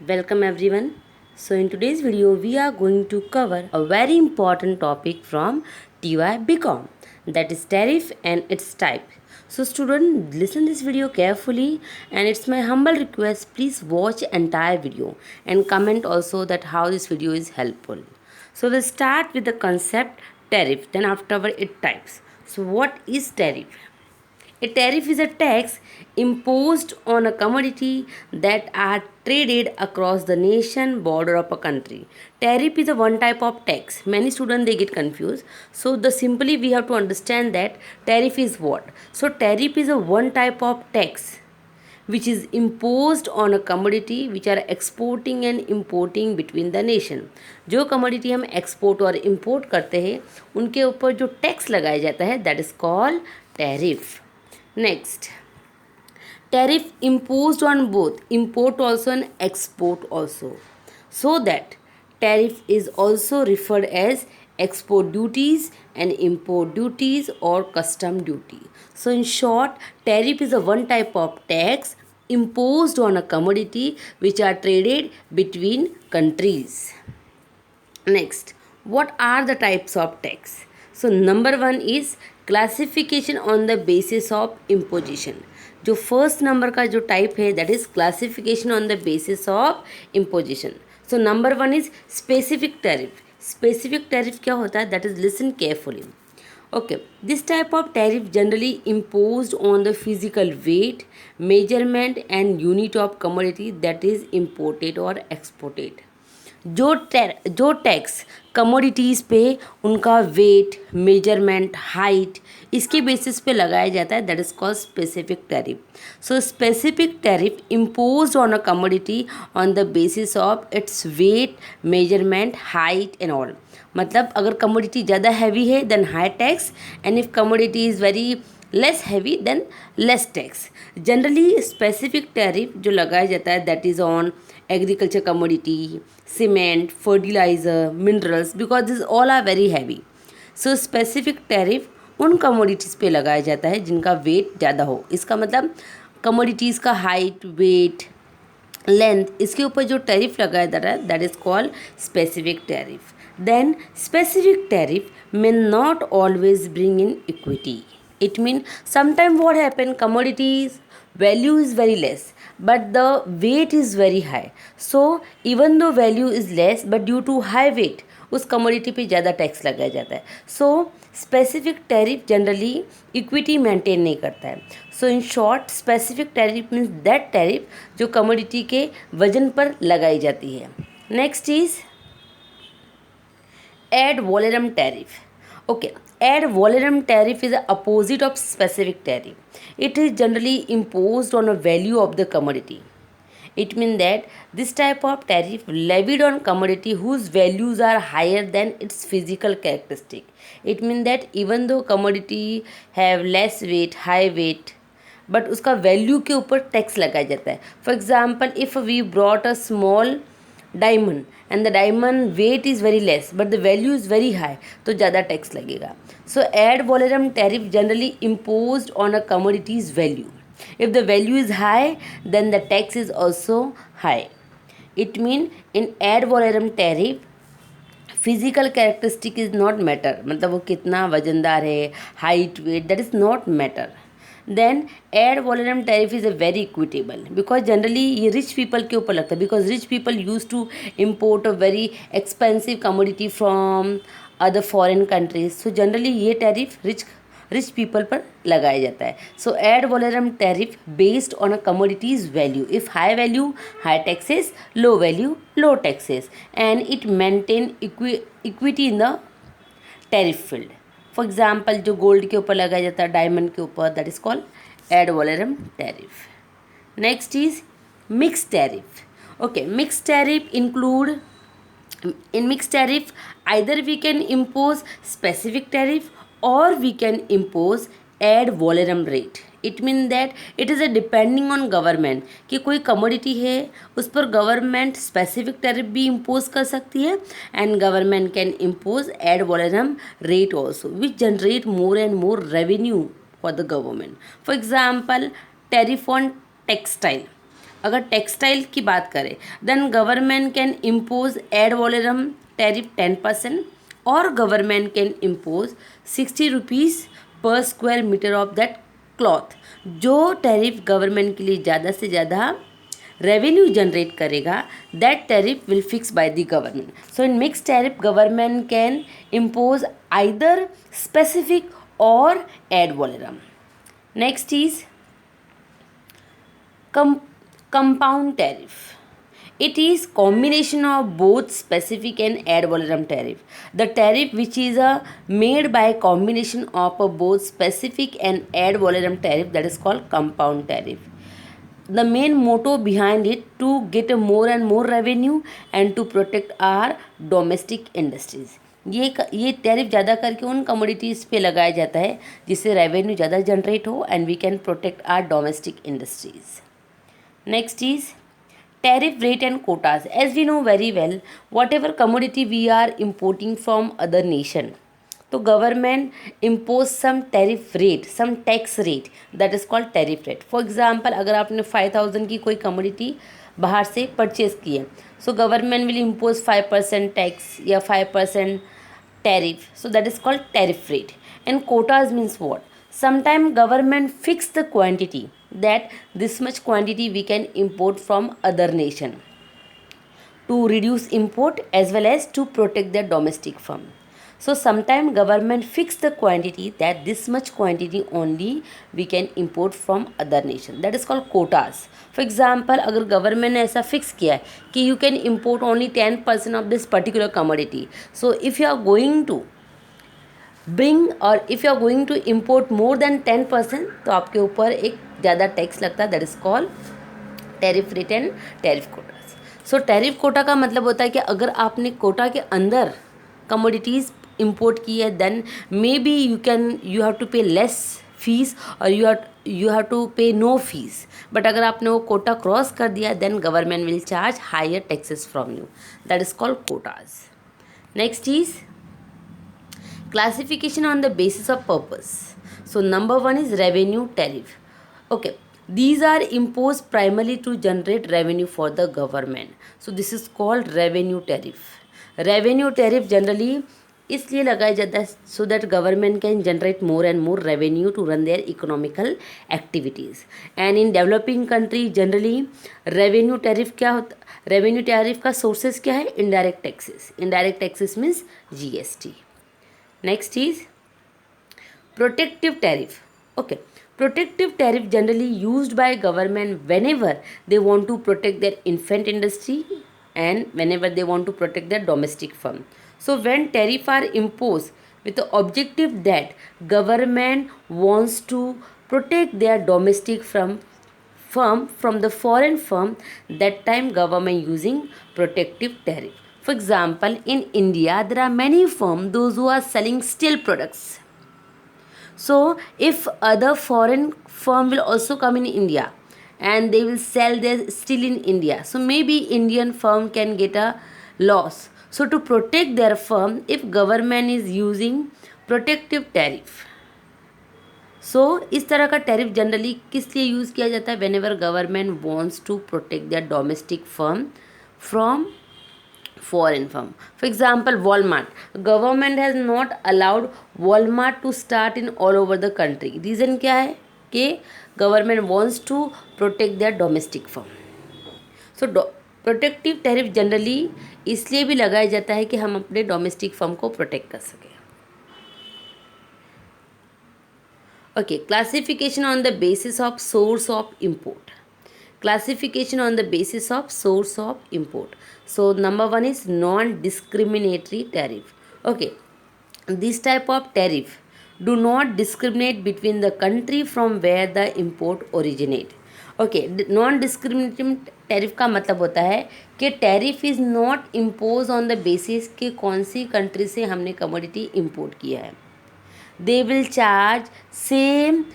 Welcome everyone. So in today's video we are going to cover a very important topic from TY BCom, that is tariff and its type. So student, listen this video carefully, and it's my humble request, please watch entire video and comment also that how this video is helpful. So we'll start with the concept tariff, then afterward it types. So what is tariff? A tariff is a tax imposed on a commodity that are traded across the nation border of a country. Tariff is a one type of tax. Many students they get confused. So the simply we have to understand that tariff is what. So tariff is a one type of tax which is imposed on a commodity which are exporting and importing between the nation. जो commodity हम export और import करते हैं उनके ऊपर जो tax लगाया जाता है that is called tariff. Next, tariff imposed on both import also and export also. So that tariff is also referred as export duties and import duties or custom duty. So in short, tariff is a one type of tax imposed on a commodity which are traded between countries. Next, what are the types of tax? So number one is classification on the basis of imposition. जो first number का जो type है that is classification on the basis of imposition. So number one is specific tariff. Specific tariff क्या होता है that is listen carefully. Okay, this type of tariff generally imposed on the physical weight, measurement and unit of commodity that is imported और exported. जो tax commodities पे उनका weight, measurement, height इसके basis पे लगाया जाता है that is called specific tariff. So specific tariff imposed on a commodity on the basis of its weight, measurement, height and all. मतलब अगर कमोडिटी ज़्यादा हैवी है then high tax, and if commodity is very less heavy then less tax. Generally specific tariff जो लगाया जाता है that is on agriculture commodity, cement, fertiliser, minerals, because this all are very heavy. So specific tariff उन commodities पे लगाया जाता है जिनका वेट ज़्यादा हो. इसका मतलब कमोडिटीज़ का हाइट, वेट, लेंथ इसके ऊपर जो टैरिफ लगाया जाता है that is called specific tariff. Then specific tariff may not always bring in equity. It means sometimes what happen, commodities value is very less but the weight is very high. So even though value is less but due to high weight उस commodity पे ज़्यादा tax लगाया जाता है. So specific tariff generally equity maintain नहीं करता है. So in short specific tariff means that tariff जो कमोडिटी के वजन पर लगाई जाती है. Next is ad valorem tariff. Okay, ad valorem tariff is the opposite of specific tariff. It is generally imposed on a value of the commodity. It means that this type of tariff levied on commodity whose values are higher than its physical characteristic. It means that even though commodity have less weight, high weight, but उसका value के ऊपर tax लगाया जाता है. For example if we brought a small diamond and the diamond weight is very less but the value is very high तो ज़्यादा tax लगेगा. So ad valorem tariff generally imposed on a commodity's value. If the value is high then the tax is also high. It mean in ad valorem tariff physical characteristic is not matter. मतलब वो कितना वजनदार है, height, weight, that is not matter. Then ad valorem tariff is a very equitable because generally ये rich people के ऊपर लगता है because rich people use to import a very expensive commodity from other foreign countries. So generally ये tariff rich people पर लगाया जाता है. So ad valorem tariff based on a commodity's value. If high value high taxes, low value low taxes, and it maintain equity in the tariff field. For example जो gold के ऊपर लगाया जाता है, डायमंड के ऊपर, that is called ad valorem tariff. Next is mix tariff. Okay, mix tariff include in mixed tariff either we can impose specific tariff or we can impose ad valorem rate. It mean that it is a depending on government कि कोई commodity है उस पर government specific tariff भी impose कर सकती है and government can impose ad valorem rate also which generate more and more revenue for the government. For example tariff on textile. अगर टेक्सटाइल की बात करें, then government can impose ad valorem tariff 10%, और government can impose 60 rupees पर square metre of that cloth. जो tariff government के लिए ज़्यादा से ज़्यादा रेवेन्यू जनरेट करेगा, that tariff will fix by the government. So in mix tariff government can impose either specific और ad valorem. Next is compound tariff. It is combination of both specific and ad valorem tariff. The tariff which is made by combination of both specific and ad valorem tariff, that is called compound tariff. The main motto behind it to get more and more revenue and to protect our domestic industries. ये tariff ज़्यादा करके उन commodities पे लगाया जाता है जिससे revenue ज़्यादा जनरेट हो and we can protect our domestic industries. Next is tariff rate and quotas. As we know very well, whatever commodity we are importing from other nation, तो government impose some tariff rate, some tax rate, that is called tariff rate. For example, अगर आपने 5000 की कोई commodity बाहर से purchase की है, so government will impose 5% tax या 5% tariff, so that is called tariff rate. And quotas means what? Sometime government fix the quantity, that this much quantity we can import from other nation to reduce import as well as to protect their domestic firm. So sometime government fix the quantity that this much quantity only we can import from other nation, that is called quotas. For example, अगर government ने ऐसा fix किया है कि you can import only 10% of this particular commodity, so if you are going to bring or if you are going to import more than 10%, तो आपके ऊपर एक ज़्यादा टैक्स लगता है, that is called tariff rate and tariff quotas. So tariff quota का मतलब होता है कि अगर आपने कोटा के अंदर कमोडिटीज़ इंपोर्ट की है, then may be you have to pay less fees और you have to pay no fees. But अगर आपने वो कोटा क्रॉस कर दिया, then government will charge higher taxes from you, that is called quotas. Next is classification on the basis of purpose. So number one is revenue tariff. Okay, these are imposed primarily to generate revenue for the government, so this is called revenue tariff. Revenue tariff generally इसलिए लगाया जाता है so that government can generate more and more revenue to run their economical activities. And in developing country generally revenue tariff क्या होता, revenue tariff का sources क्या है? Indirect taxes. Indirect taxes means GST. Next is protective tariff. Okay, protective tariff generally used by government whenever they want to protect their infant industry and whenever they want to protect their domestic firm. So when tariff are imposed with the objective that government wants to protect their domestic firm from the foreign firm, that time government using protective tariff. For example, in India, there are many firms, those who are selling steel products. So, if other foreign firm will also come in India and they will sell their steel in India, so maybe Indian firm can get a loss. So, to protect their firm, if government is using protective tariff, so इस तरह का tariff generally किस लिए use किया जाता है? Whenever government wants to protect their domestic firm from foreign firm. For example, Walmart. Government has not allowed Walmart to start in all over the country. Reason क्या है? कि government wants to protect their domestic firm. So protective tariff generally इसलिए भी लगाया जाता है कि हम अपने domestic firm को protect कर सकें. Okay, classification on the basis of source of import. Classification on the basis of source of import. So number one is non-discriminatory tariff. Okay, this type of tariff do not discriminate between the country from where the import originate. Okay, non-discriminatory tariff का मतलब होता है कि tariff is not imposed on the basis कि कौन सी country से हमने commodity import किया है. They will charge same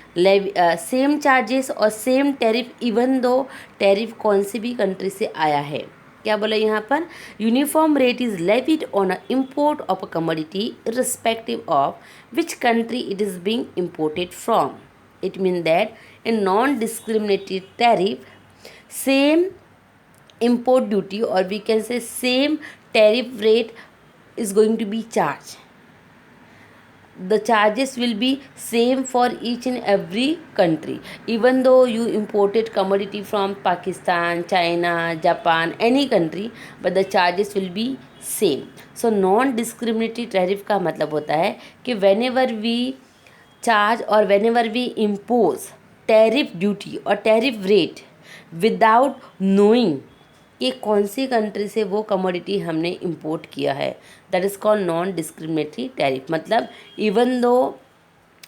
charges और same tariff even though tariff कौन सी भी country से आया है. क्या बोला यहाँ पर? Uniform rate is levied on a import of a commodity irrespective of which country it is being imported from. It means that in non-discriminatory tariff, same import duty, or we can say same tariff rate is going to be charged. The charges will be same for each and every country, even though you imported commodity from Pakistan, China, Japan, any country, but the charges will be same. So non discriminatory tariff का मतलब होता है कि whenever we charge or whenever we impose tariff duty or tariff rate without knowing कि कौन सी country से वो commodity हमने इंपोर्ट किया है, that is called non discriminatory tariff. मतलब even though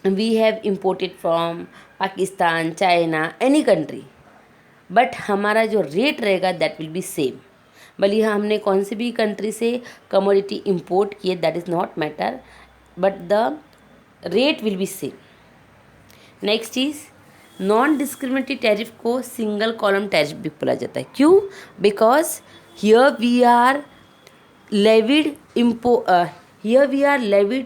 we have imported from Pakistan, China, any country, but हमारा जो रेट रहेगा दैट विल बी सेम. भले हमने कौन सी भी कंट्री से कमोडिटी इंपोर्ट किए, that is not matter, but the rate will be same. Next is non discriminatory tariff को सिंगल कॉलम टैरिफ भी बोला जाता है. क्यों? Because here we are levied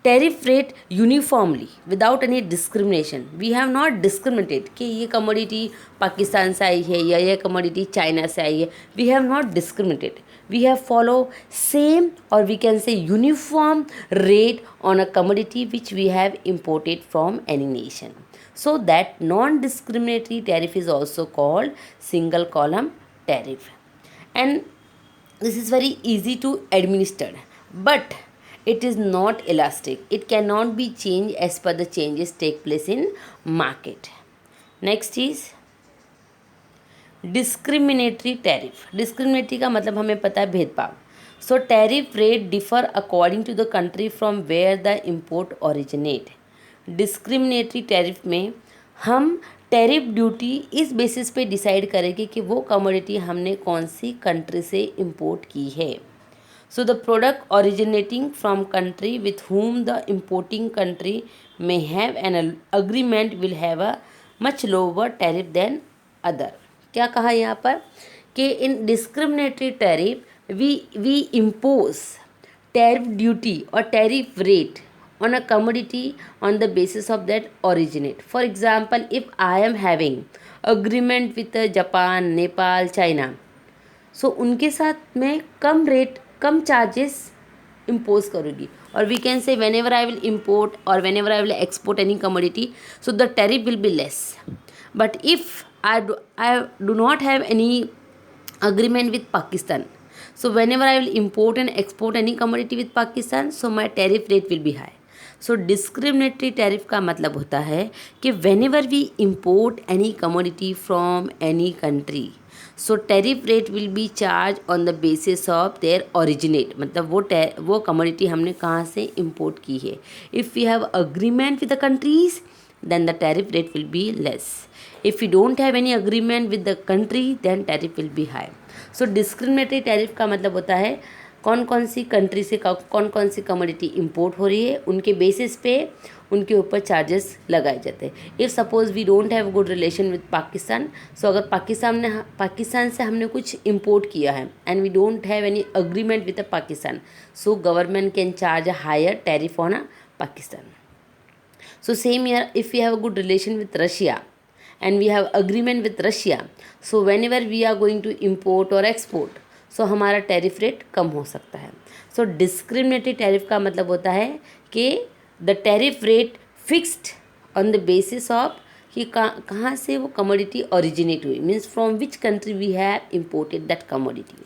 tariff rate uniformly without any discrimination. We have not discriminated कि ये commodity Pakistan से आई है या ये कमोडिटी चाइना से आई है. We have not discriminated. We have follow same, or we can say uniform rate on a commodity which we have imported from any nation. So that non-discriminatory tariff is also called single column tariff. And this is very easy to administer, but it is not elastic. It cannot be changed as per the changes take place in market. Next is discriminatory tariff. Discriminatory का मतलब हमें पता है भेदभाव. So tariff rate differ according to the country from where the import originate. Discriminatory tariff में हम tariff duty इस basis पे डिसाइड करेंगे कि वो कमोडिटी हमने कौन सी कंट्री से इम्पोर्ट की है. So the product originating from country with whom the importing country may have an agreement will have a much lower tariff than other. क्या कहा यहाँ पर कि in discriminatory tariff we impose tariff duty और tariff rate on a commodity on the basis of that originate. For example, if I am having agreement with Japan, Nepal, China, so उनके साथ मैं कम रेट, कम चार्जेस इम्पोज करूँगी. और we can say whenever I will import और whenever I will export any commodity, so the tariff will be less. But if I do not have any agreement with Pakistan, so whenever I will import and export any commodity with Pakistan, so my tariff rate will be high. So discriminatory tariff का मतलब होता है कि whenever we import any commodity from any country, so tariff rate will be charged on the basis of their originate. मतलब वो commodity हमने कहाँ से import की है. If we have agreement with the countries, then the tariff rate will be less. If we don't have any agreement with the country, then tariff will be high. So discriminatory tariff का मतलब होता है कौन कौन सी country से कौन कौन सी commodity import हो रही है, उनके बेसिस पे उनके ऊपर चार्जेस लगाए जाते हैं. If suppose we don't have good relation with Pakistan, so अगर पाकिस्तान से हमने कुछ इंपोर्ट किया है and we don't have any agreement with the Pakistan, so government can charge a higher tariff on a Pakistan. So same here, if we have a good relation with Russia and we have agreement with Russia, so whenever we are going to import or export, so हमारा tariff rate कम हो सकता है. सो discriminatory tariff का मतलब होता है कि the tariff rate fixed on the basis of कि कहाँ से वो कमोडिटी ओरिजिनेट हुई, means from which country we have imported that commodity.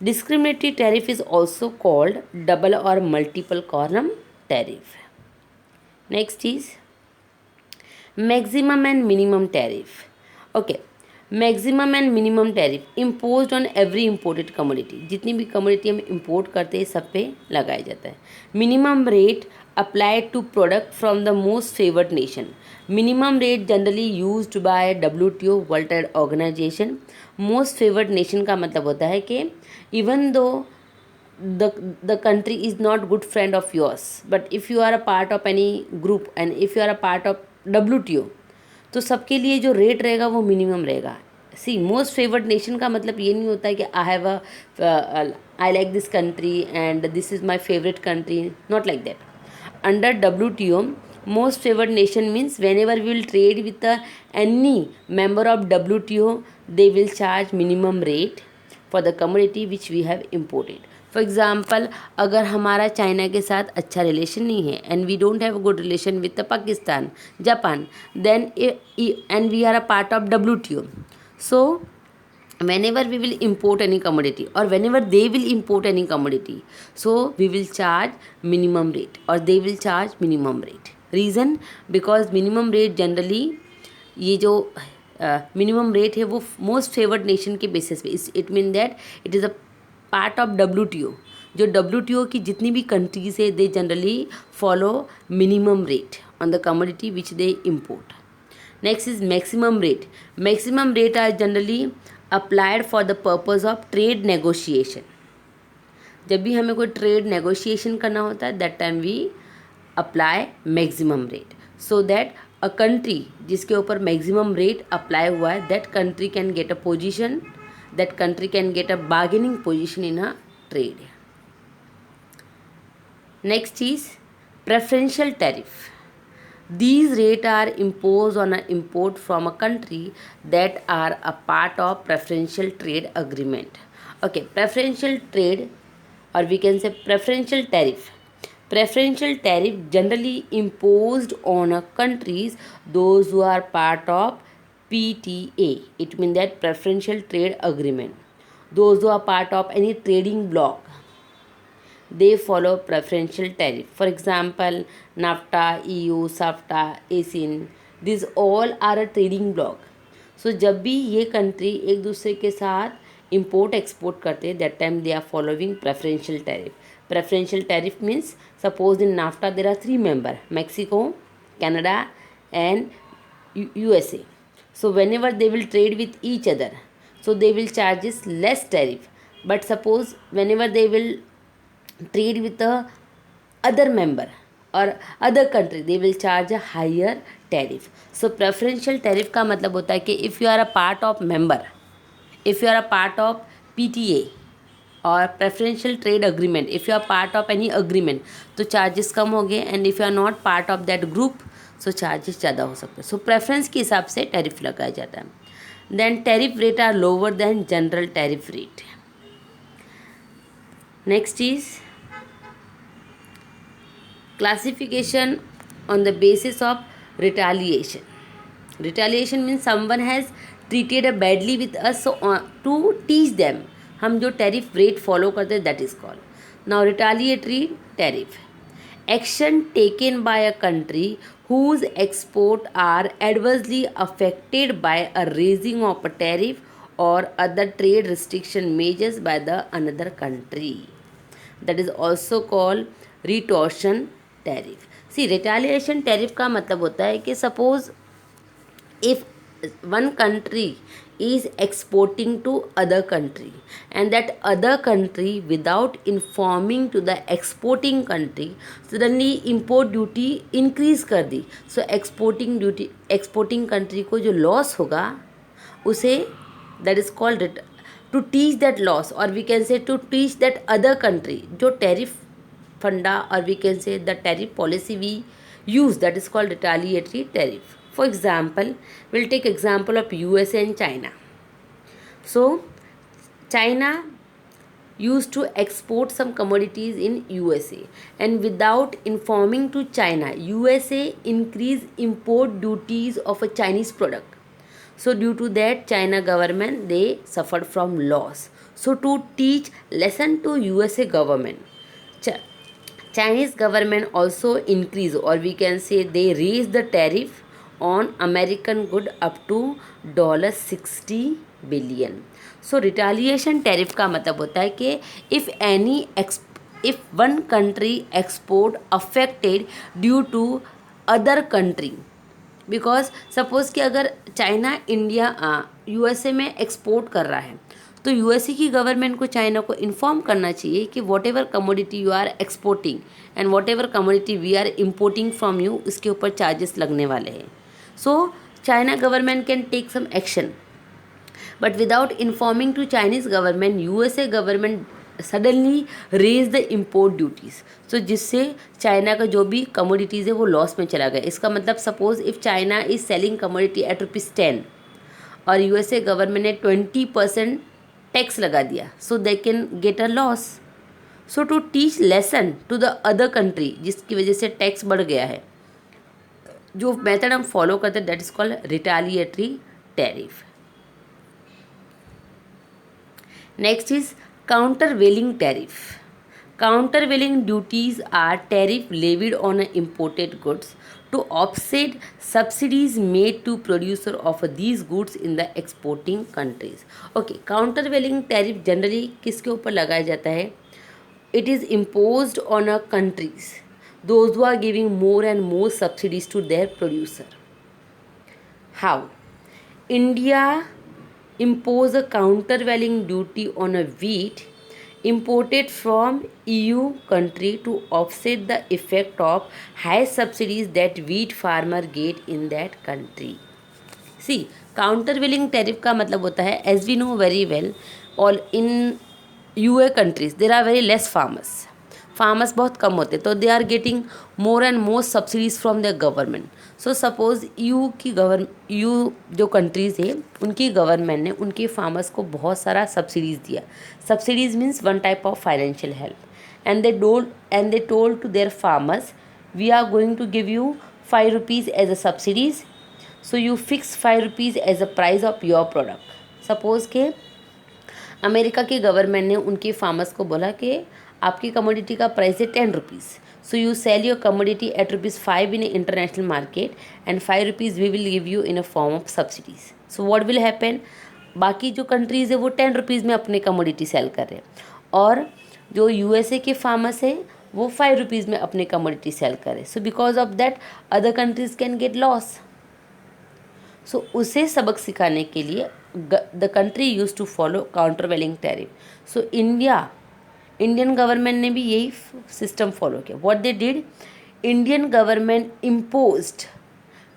Discriminatory tariff is also called double और multiple column tariff. Next is maximum and minimum tariff. Okay, maximum and minimum tariff imposed on every imported commodity. जितनी भी commodity हम import करते हैं सब पे लगाया जाता है. Minimum rate applied to product from the most favored nation. Minimum rate generally used by WTO, World Trade Organization. Most favored nation का मतलब होता है कि even though the country is not good friend of yours, but if you are a part of any group and if you are a part of WTO, तो सबके लिए जो rate रहेगा वो मिनिमम रहेगा. सी मोस्ट फेवर्ड नेशन का मतलब ये नहीं होता है कि I like this country and this is my favourite country, not like that. Under WTO, most favored nation means whenever we will trade with any member of WTO, they will charge minimum rate for the commodity which we have imported. For example, अगर हमारा China के साथ अच्छा relation नहीं है and we don't have a good relation with Pakistan, Japan, then and we are a part of WTO. So whenever we will import any commodity or whenever they will import any commodity, so we will charge minimum rate or they will charge minimum rate. Reason, because minimum rate generally, ये जो minimum rate है वो most favoured nation के basis पे, it mean that it is a part of WTO. जो WTO की जितनी भी कंट्रीज है they generally follow minimum rate on the commodity which they import. Next is maximum rate. Maximum rate are generally applied for the purpose of trade negotiation. जब भी हमें कोई trade negotiation करना होता है that time we apply maximum rate, so that a country जिसके ऊपर maximum rate apply हुआ है that country can get a position, that country can get a bargaining position in a trade. Next is preferential tariff. These rates are imposed on an import from a country that are a part of preferential trade agreement. Okay, preferential trade, or we can say preferential tariff. Preferential tariff generally imposed on a countries those who are part of PTA. It means that preferential trade agreement. Those who are part of any trading bloc, they follow preferential tariff. For example, NAFTA, EU, SAFTA, ASEAN, these all are a trading bloc. So जब भी ये country एक दूसरे के साथ import export करते हैं that time they are following preferential tariff. Preferential tariff means suppose in NAFTA there are 3 member, Mexico, Canada and USA. So whenever they will trade with each other, so they will charges less tariff. But suppose whenever they will trade with the other member or other country, they will charge a higher tariff. So preferential tariff का मतलब होता है कि if you are a part of member, if you are a part of PTA or preferential trade agreement, if you are part of any agreement, तो charges कम होंगे, and if you are not part of that group, so charges ज़्यादा हो सकते हैं. So preference के हिसाब से tariff लगाया जाता है. Then tariff rate are lower than general tariff rate. Next is classification on the basis of retaliation. Retaliation means someone has treated badly with us, so to teach them, हम जो tariff rate follow करते हैं that is called. Now retaliatory tariff, action taken by a country whose export are adversely affected by a raising of a tariff or other trade restriction measures by the another country, that is also called retortion tariff. See, retaliation tariff का मतलब होता है कि suppose if one country is exporting to other country and that other country without informing to the exporting country suddenly import duty increase कर दी, so exporting country को जो loss होगा उसे that is called to teach that loss, or we can say to teach that other country जो tariff फंडा or we can say the tariff policy we use, that is called retaliatory tariff. For example, we'll take example of USA and China. So China used to export some commodities in USA and without informing to China, USA increased import duties of a Chinese product. So due to that China government they suffered from loss. So to teach lesson to USA government, Chinese government also increase, or we can say they raise the tariff on American good up to $60 billion. So retaliation tariff का मतलब होता है कि if one country export affected due to other country, because suppose कि अगर China India USA में export कर रहा है तो यूएसए की गवर्नमेंट को चाइना को इन्फॉर्म करना चाहिए कि whatever commodity you are exporting and whatever commodity we are importing from you, इसके ऊपर चार्जेस लगने वाले हैं. So China government can take some action, but without informing to Chinese government USA government suddenly raise the import duties, तो जिससे China का जो भी कमोडिटीज़ है वो लॉस में चला गया. इसका मतलब suppose if China is selling commodity at ₹10 और यूएसए गवर्नमेंट ने 20% टैक्स लगा दिया, so they can get a loss. So to teach lesson to the other country, जिसकी वजह से टैक्स बढ़ गया है, जो मेथड हम फॉलो करते हैं that is called retaliatory tariff. Next is countervailing tariff. Countervailing duties are tariff levied on imported goods to offset subsidies made to producer of these goods in the exporting countries. Okay, countervailing tariff generally किसके ऊपर लगाया जाता है? It is imposed on a countries, those who are giving more and more subsidies to their producer. How? India impose a countervailing duty on a wheat imported from EU country to offset the effect of high subsidies that wheat farmer get in that country. See, countervailing tariff का मतलब होता है, as we know very well, all in UA countries there are very less farmers. Farmers बहुत कम होते, तो they are getting more and more subsidies from their government. So suppose you जो countries है उनकी गवर्नमेंट ने उनके फार्मर्स को बहुत सारा सब्सिडीज़ दिया. Subsidies means one type of financial help. And they told to their farmers, we are going to give you 5 rupees as a subsidies, so you fix 5 rupees as a price of your product. Suppose के America की government ने उनके farmers को बोला कि आपकी commodity का price है 10 rupees, so you sell your commodity at ₹5 in international market and 5 rupees we will give you in a form of subsidies. So what will happen, बाकी जो कंट्रीज़ है वो 10 रुपीज़ में अपने कमोडिटी सेल कर रहे हैं, और जो यूएसए के फार्मर्स हैं वो 5 रुपीज़ में अपने कमोडिटी सेल कर रहे हैं. So because of that other countries can get loss. So उसे सबक सिखाने के लिए the country use to follow countervailing tariff. So Indian government ने भी यही सिस्टम फॉलो किया. What they did, Indian government imposed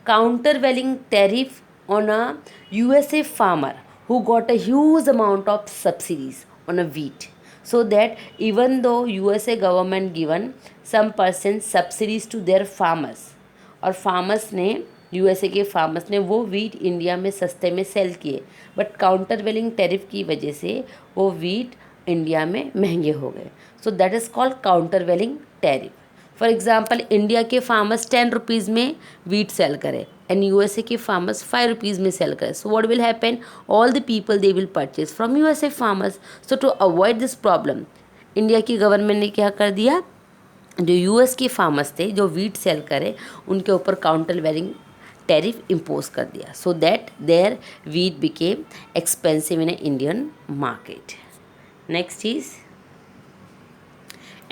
countervailing tariff on a USA farmer who got a huge amount of subsidies on a wheat, so that even though USA government given some percent subsidies to their farmers, और farmers ने USA के farmers ने वो wheat India में सस्ते में cell किए, but countervailing tariff की वजह से वो वीट इंडिया में महंगे हो गए. So that is called countervailing tariff. For example India के फार्मर्स 10 रुपीज़ में वीट सेल करें एंड यूएसए के फार्मर्स 5 रुपीज़ में सेल करें. So what will happen, all the people they will purchase from USA farmers. So to avoid this problem India की government ने क्या कर दिया, जो यूएस के फार्मर्स थे जो वीट सेल करें उनके ऊपर काउंटरवेलिंग टैरिफ इम्पोज कर दिया, so that their wheat became expensive in Indian market. Next is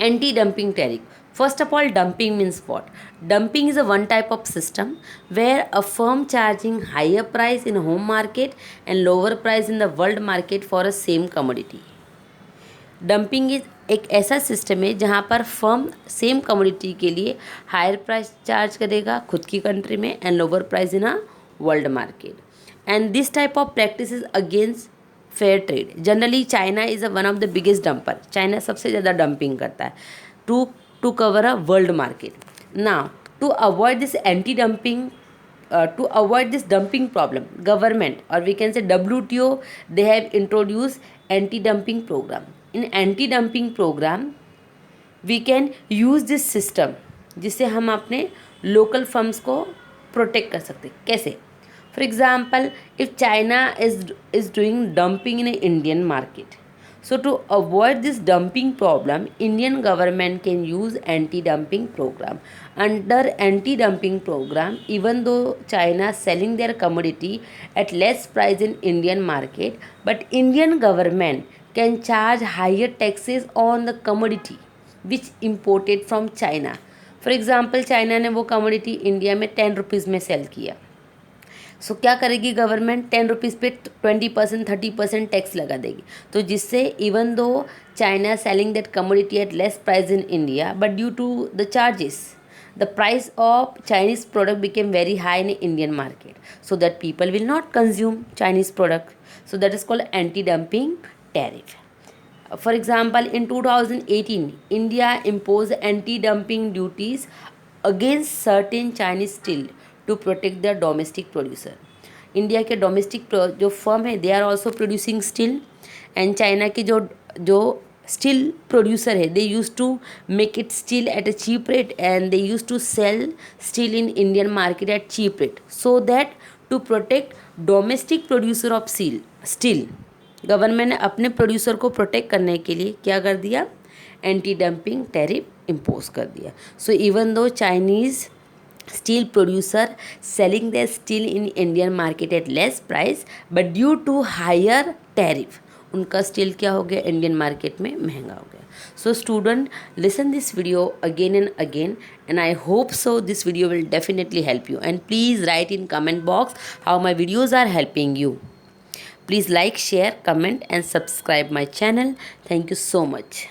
anti dumping tariff. First of all, dumping means what? Dumping is a one type of system where a firm charging higher price in home market and lower price in the world market for a same commodity. Dumping is एक ऐसा system है जहाँ पर firm same commodity के लिए higher price charge करेगा खुद की कंट्री में and lower price in a world market. And this type of practice is against fair trade. Generally China is one of the biggest dumper. China सबसे ज़्यादा dumping करता है to cover a world market. Now, to avoid this anti-dumping, to avoid this dumping problem, government or we can say WTO, they have introduced anti-dumping program. In anti-dumping program, we can use this system जिससे हम अपने local firms को protect कर सकते. कैसे? For example, if China is doing dumping in an Indian market, so to avoid this dumping problem, Indian government can use anti-dumping program. Under anti-dumping program, even though China selling their commodity at less price in Indian market, but Indian government can charge higher taxes on the commodity which imported from China. For example, China ने वो commodity India में 10 rupees में cell किया. सो क्या करेगी government, 10 rupees पे 20% 30% tax लगा देगी. तो जिससे even though China selling that commodity at less price in India, but due to the charges the price of Chinese product became very high in Indian market, so that people will not consume Chinese product. So that is called anti dumping tariff. For example, in 2018, India imposed anti-dumping duties against certain Chinese steel to protect their domestic producer. India के domestic जो firm है they are also producing steel, and China के जो जो steel producer है they use to make it steel at a cheap rate and they use to sell steel in Indian market at cheap rate, so that to protect domestic producer of steel government ने अपने producer को protect करने के लिए क्या कर दिया, anti dumping tariff impose कर दिया. So even though Chinese steel producer selling their steel in Indian market at less price, but due to higher tariff उनका स्टील क्या हो गया, इंडियन मार्केट में महंगा हो गया. So student listen this video again and again, and I hope so this video will definitely help you, and please write in comment box how my videos are helping you. Please like, share, comment and subscribe my channel. Thank you so much.